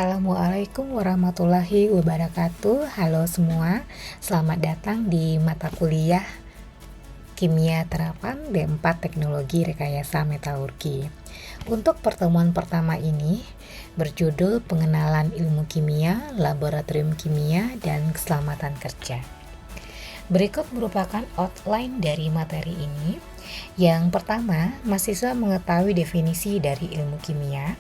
Assalamualaikum warahmatullahi wabarakatuh. Halo semua, selamat datang di mata kuliah Kimia Terapan D4 Teknologi Rekayasa Metalurgi. Untuk pertemuan pertama ini berjudul Pengenalan Ilmu Kimia, Laboratorium Kimia, dan Keselamatan Kerja. Berikut merupakan outline dari materi ini. Yang pertama, mahasiswa mengetahui definisi dari ilmu kimia.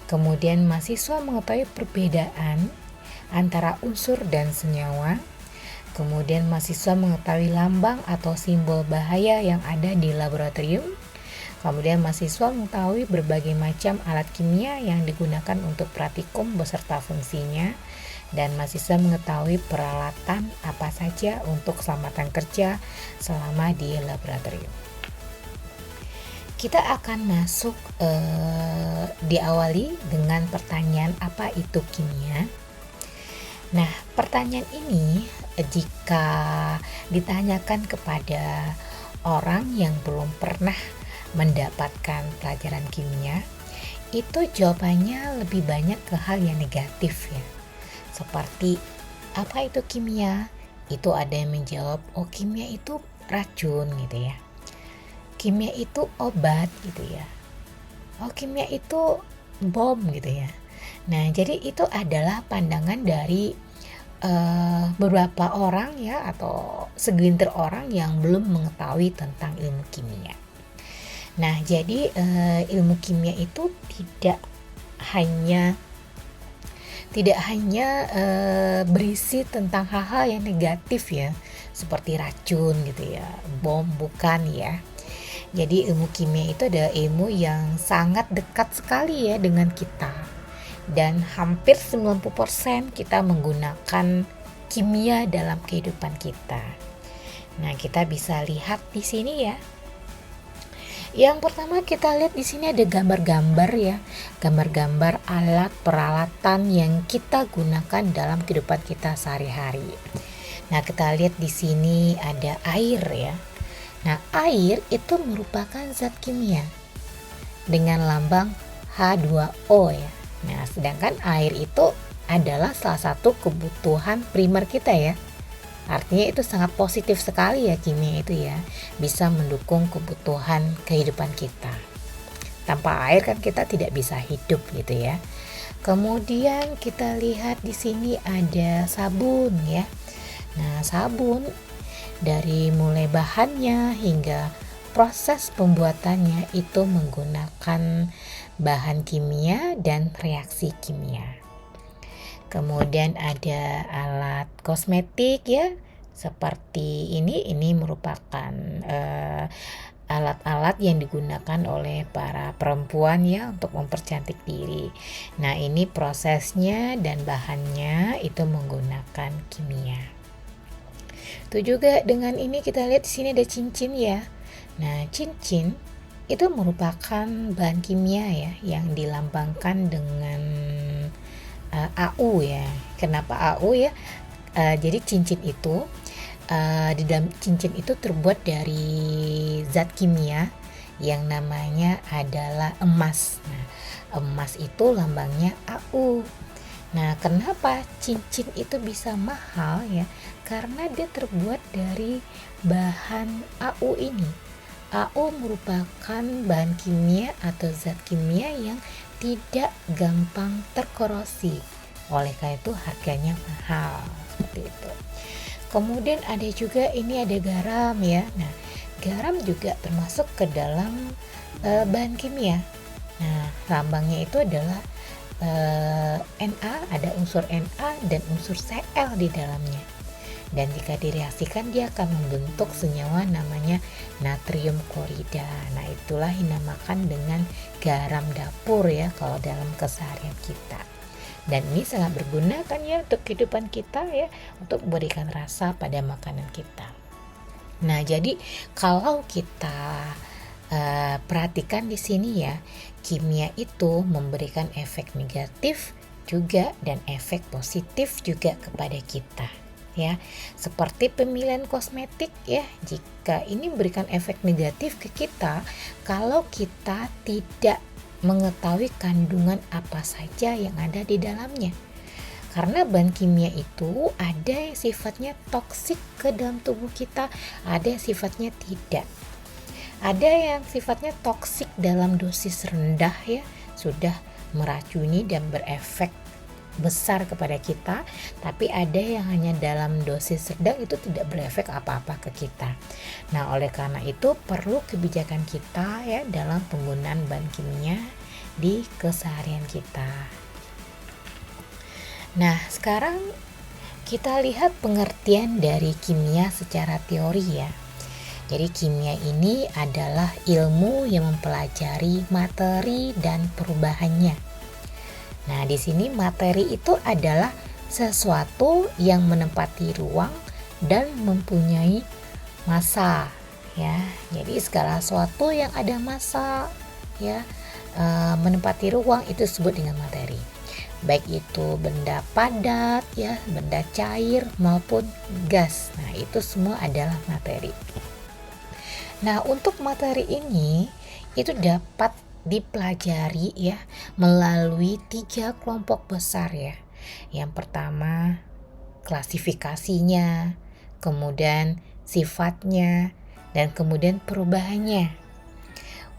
Kemudian mahasiswa mengetahui perbedaan antara unsur dan senyawa. Kemudian mahasiswa mengetahui lambang atau simbol bahaya yang ada di laboratorium. Kemudian mahasiswa mengetahui berbagai macam alat kimia yang digunakan untuk praktikum beserta fungsinya. Dan mahasiswa mengetahui peralatan apa saja untuk keselamatan kerja selama di laboratorium. Kita akan masuk diawali dengan pertanyaan apa itu kimia. Nah, pertanyaan ini jika ditanyakan kepada orang yang belum pernah mendapatkan pelajaran kimia, itu jawabannya lebih banyak ke hal yang negatif ya. Seperti apa itu kimia? Itu ada yang menjawab, oh kimia itu racun gitu ya. Kimia itu obat gitu ya. Oh kimia itu bom gitu ya. Nah jadi itu adalah pandangan dari beberapa orang ya, atau segelintir orang yang belum mengetahui tentang ilmu kimia. Nah jadi ilmu kimia itu tidak hanya berisi tentang hal-hal yang negatif ya, seperti racun gitu ya, bom, bukan ya. Jadi ilmu kimia itu adalah ilmu yang sangat dekat sekali ya dengan kita. Dan hampir 90% kita menggunakan kimia dalam kehidupan kita. Nah, kita bisa lihat di sini ya. Yang pertama kita lihat di sini ada gambar-gambar ya. Gambar-gambar alat peralatan yang kita gunakan dalam kehidupan kita sehari-hari. Nah, kita lihat di sini ada air ya. Nah, air itu merupakan zat kimia dengan lambang H2O ya. Nah, sedangkan air itu adalah salah satu kebutuhan primer kita ya. Artinya itu sangat positif sekali ya kimia itu ya. Bisa mendukung kebutuhan kehidupan kita. Tanpa air kan kita tidak bisa hidup gitu ya. Kemudian kita lihat di sini ada sabun ya. Nah, sabun dari mulai bahannya hingga proses pembuatannya itu menggunakan bahan kimia dan reaksi kimia. Kemudian ada alat kosmetik ya, seperti ini merupakan alat-alat yang digunakan oleh para perempuan ya untuk mempercantik diri. Nah, ini prosesnya dan bahannya itu menggunakan kimia. Itu juga dengan ini kita lihat di sini ada cincin ya. Nah, cincin itu merupakan bahan kimia ya yang dilambangkan dengan AU ya. Kenapa AU ya? Jadi cincin itu di dalam cincin itu terbuat dari zat kimia yang namanya adalah emas. Nah, emas itu lambangnya AU. Nah, kenapa cincin itu bisa mahal ya? Karena dia terbuat dari bahan AU ini. AU merupakan bahan kimia atau zat kimia yang tidak gampang terkorosi. Oleh karena itu harganya mahal, seperti itu. Kemudian ada juga ini ada garam ya. Nah, garam juga termasuk ke dalam bahan kimia. Nah, lambangnya itu adalah Na, ada unsur Na dan unsur Cl di dalamnya. Dan jika direaksikan dia akan membentuk senyawa namanya natrium klorida. Nah, itulah yang dinamakan dengan garam dapur ya kalau dalam keseharian kita. Dan ini sangat berguna kan ya untuk kehidupan kita ya, untuk memberikan rasa pada makanan kita. Nah, jadi kalau kita perhatikan di sini ya, kimia itu memberikan efek negatif juga dan efek positif juga kepada kita ya. Seperti pemilihan kosmetik ya, jika ini memberikan efek negatif ke kita kalau kita tidak mengetahui kandungan apa saja yang ada di dalamnya. Karena bahan kimia itu ada yang sifatnya toksik ke dalam tubuh kita, ada yang sifatnya tidak. Ada yang sifatnya toksik dalam dosis rendah ya, sudah meracuni dan berefek besar kepada kita, tapi ada yang hanya dalam dosis sedang itu tidak berefek apa-apa ke kita. Nah, oleh karena itu perlu kebijakan kita ya dalam penggunaan bahan kimia di keseharian kita. Nah, sekarang kita lihat pengertian dari kimia secara teori ya. Jadi kimia ini adalah ilmu yang mempelajari materi dan perubahannya. Nah, di sini materi itu adalah sesuatu yang menempati ruang dan mempunyai massa ya. Jadi segala sesuatu yang ada massa ya, menempati ruang itu disebut dengan materi. Baik itu benda padat ya, benda cair maupun gas. Nah, itu semua adalah materi. Nah, untuk materi ini itu dapat dipelajari ya melalui 3 kelompok besar ya. Yang pertama klasifikasinya, kemudian sifatnya, dan kemudian perubahannya.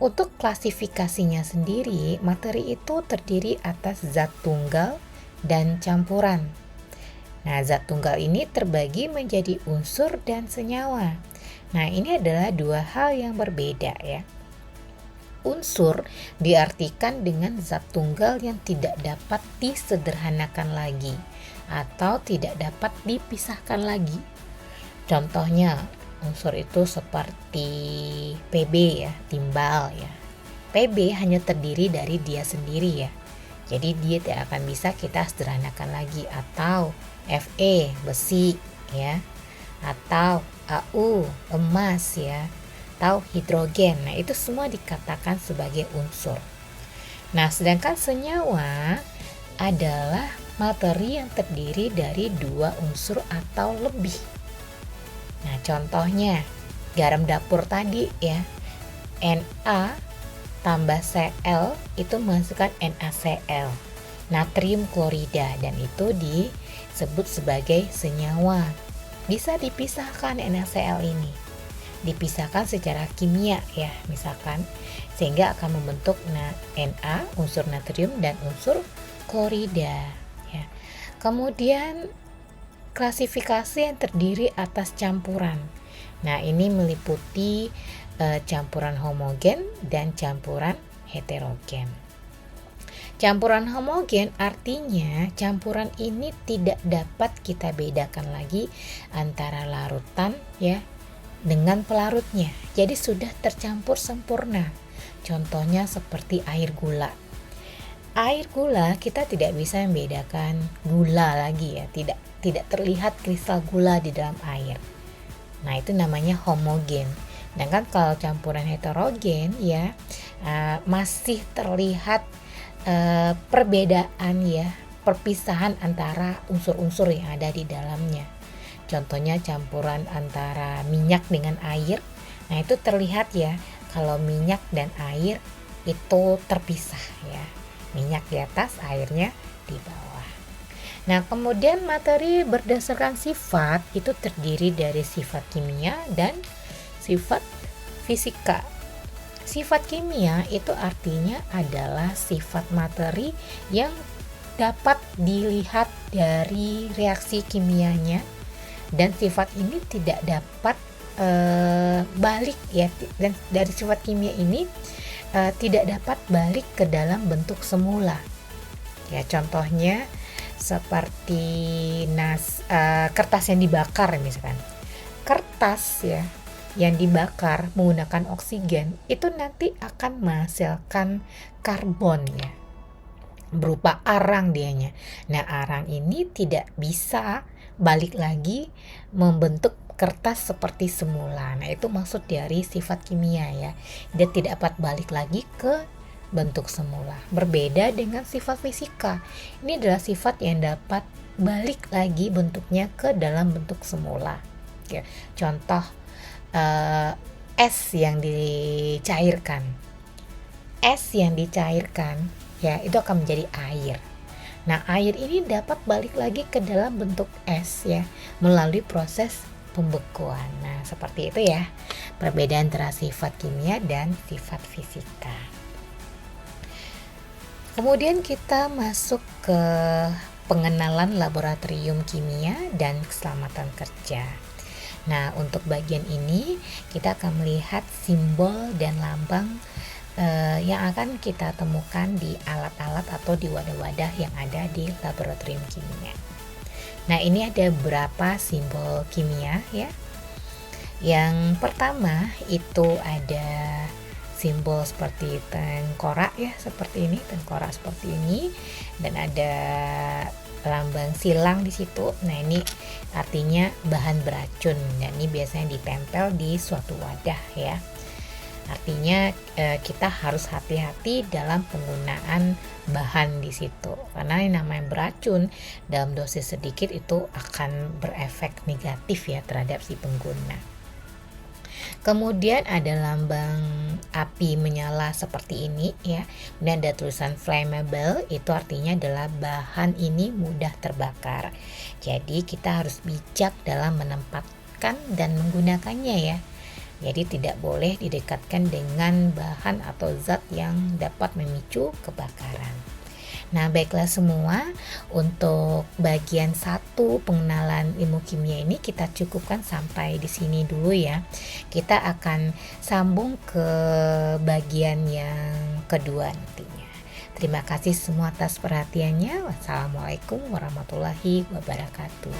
Untuk klasifikasinya sendiri, materi itu terdiri atas zat tunggal dan campuran. Nah, zat tunggal ini terbagi menjadi unsur dan senyawa. Nah, ini adalah dua hal yang berbeda ya. Unsur diartikan dengan zat tunggal yang tidak dapat disederhanakan lagi atau tidak dapat dipisahkan lagi. Contohnya unsur itu seperti Pb ya, timbal ya. Pb hanya terdiri dari dia sendiri ya. Jadi dia tidak akan bisa kita sederhanakan lagi. Atau Fe, besi ya. Atau Au, emas ya. Atau hidrogen. Nah, itu semua dikatakan sebagai unsur. Nah, sedangkan senyawa adalah materi yang terdiri dari 2 unsur atau lebih. Nah, contohnya garam dapur tadi ya. Na tambah Cl itu menghasilkan NaCl, natrium klorida, dan itu disebut sebagai senyawa. Bisa dipisahkan NaCl ini. Dipisahkan secara kimia ya, misalkan, sehingga akan membentuk Na, unsur natrium, dan unsur klorida ya. Kemudian klasifikasi yang terdiri atas campuran. Nah, ini meliputi campuran homogen dan campuran heterogen. Campuran homogen artinya campuran ini tidak dapat kita bedakan lagi antara larutan ya dengan pelarutnya. Jadi sudah tercampur sempurna. Contohnya seperti air gula. Air gula kita tidak bisa membedakan gula lagi ya. Tidak terlihat kristal gula di dalam air. Nah, itu namanya homogen. Sedangkan kalau campuran heterogen ya masih terlihat perbedaan ya, perpisahan antara unsur-unsur yang ada di dalamnya. Contohnya campuran antara minyak dengan air. Nah, itu terlihat ya kalau minyak dan air itu terpisah ya. Minyak di atas, airnya di bawah. Nah, kemudian materi berdasarkan sifat itu terdiri dari sifat kimia dan sifat fisika. Sifat kimia itu artinya adalah sifat materi yang dapat dilihat dari reaksi kimianya, dan sifat ini tidak dapat balik ya, dan dari sifat kimia ini tidak dapat balik ke dalam bentuk semula ya. Contohnya seperti kertas yang dibakar misalkan. Kertas ya yang dibakar menggunakan oksigen itu nanti akan menghasilkan karbon ya, berupa arang dianya. Nah, arang ini tidak bisa balik lagi membentuk kertas seperti semula. Nah, itu maksud dari sifat kimia ya. Dia tidak dapat balik lagi ke bentuk semula. Berbeda dengan sifat fisika. Ini adalah sifat yang dapat balik lagi bentuknya ke dalam bentuk semula. Ya, contoh es yang dicairkan. es yang dicairkan ya itu akan menjadi air. Nah, air ini dapat balik lagi ke dalam bentuk es ya melalui proses pembekuan. Nah, seperti itu ya perbedaan antara sifat kimia dan sifat fisika. Kemudian kita masuk ke pengenalan laboratorium kimia dan keselamatan kerja. Nah, untuk bagian ini kita akan melihat simbol dan lambang yang akan kita temukan di alat-alat atau di wadah-wadah yang ada di laboratorium kimia. Nah, ini ada beberapa simbol kimia ya. Yang pertama itu ada simbol seperti tengkorak ya, seperti ini, tengkorak seperti ini, dan ada lambang silang di situ. Nah, ini artinya bahan beracun dan ini biasanya ditempel di suatu wadah ya. Artinya kita harus hati-hati dalam penggunaan bahan di situ karena yang namanya beracun dalam dosis sedikit itu akan berefek negatif ya terhadap si pengguna. Kemudian ada lambang api menyala seperti ini ya. Kemudian ada tulisan flammable, itu artinya adalah bahan ini mudah terbakar. Jadi kita harus bijak dalam menempatkan dan menggunakannya ya. Jadi tidak boleh didekatkan dengan bahan atau zat yang dapat memicu kebakaran. Nah, baiklah semua, untuk bagian 1 pengenalan ilmu kimia ini kita cukupkan sampai di sini dulu ya. Kita akan sambung ke bagian yang kedua nantinya. Terima kasih semua atas perhatiannya. Wassalamualaikum warahmatullahi wabarakatuh.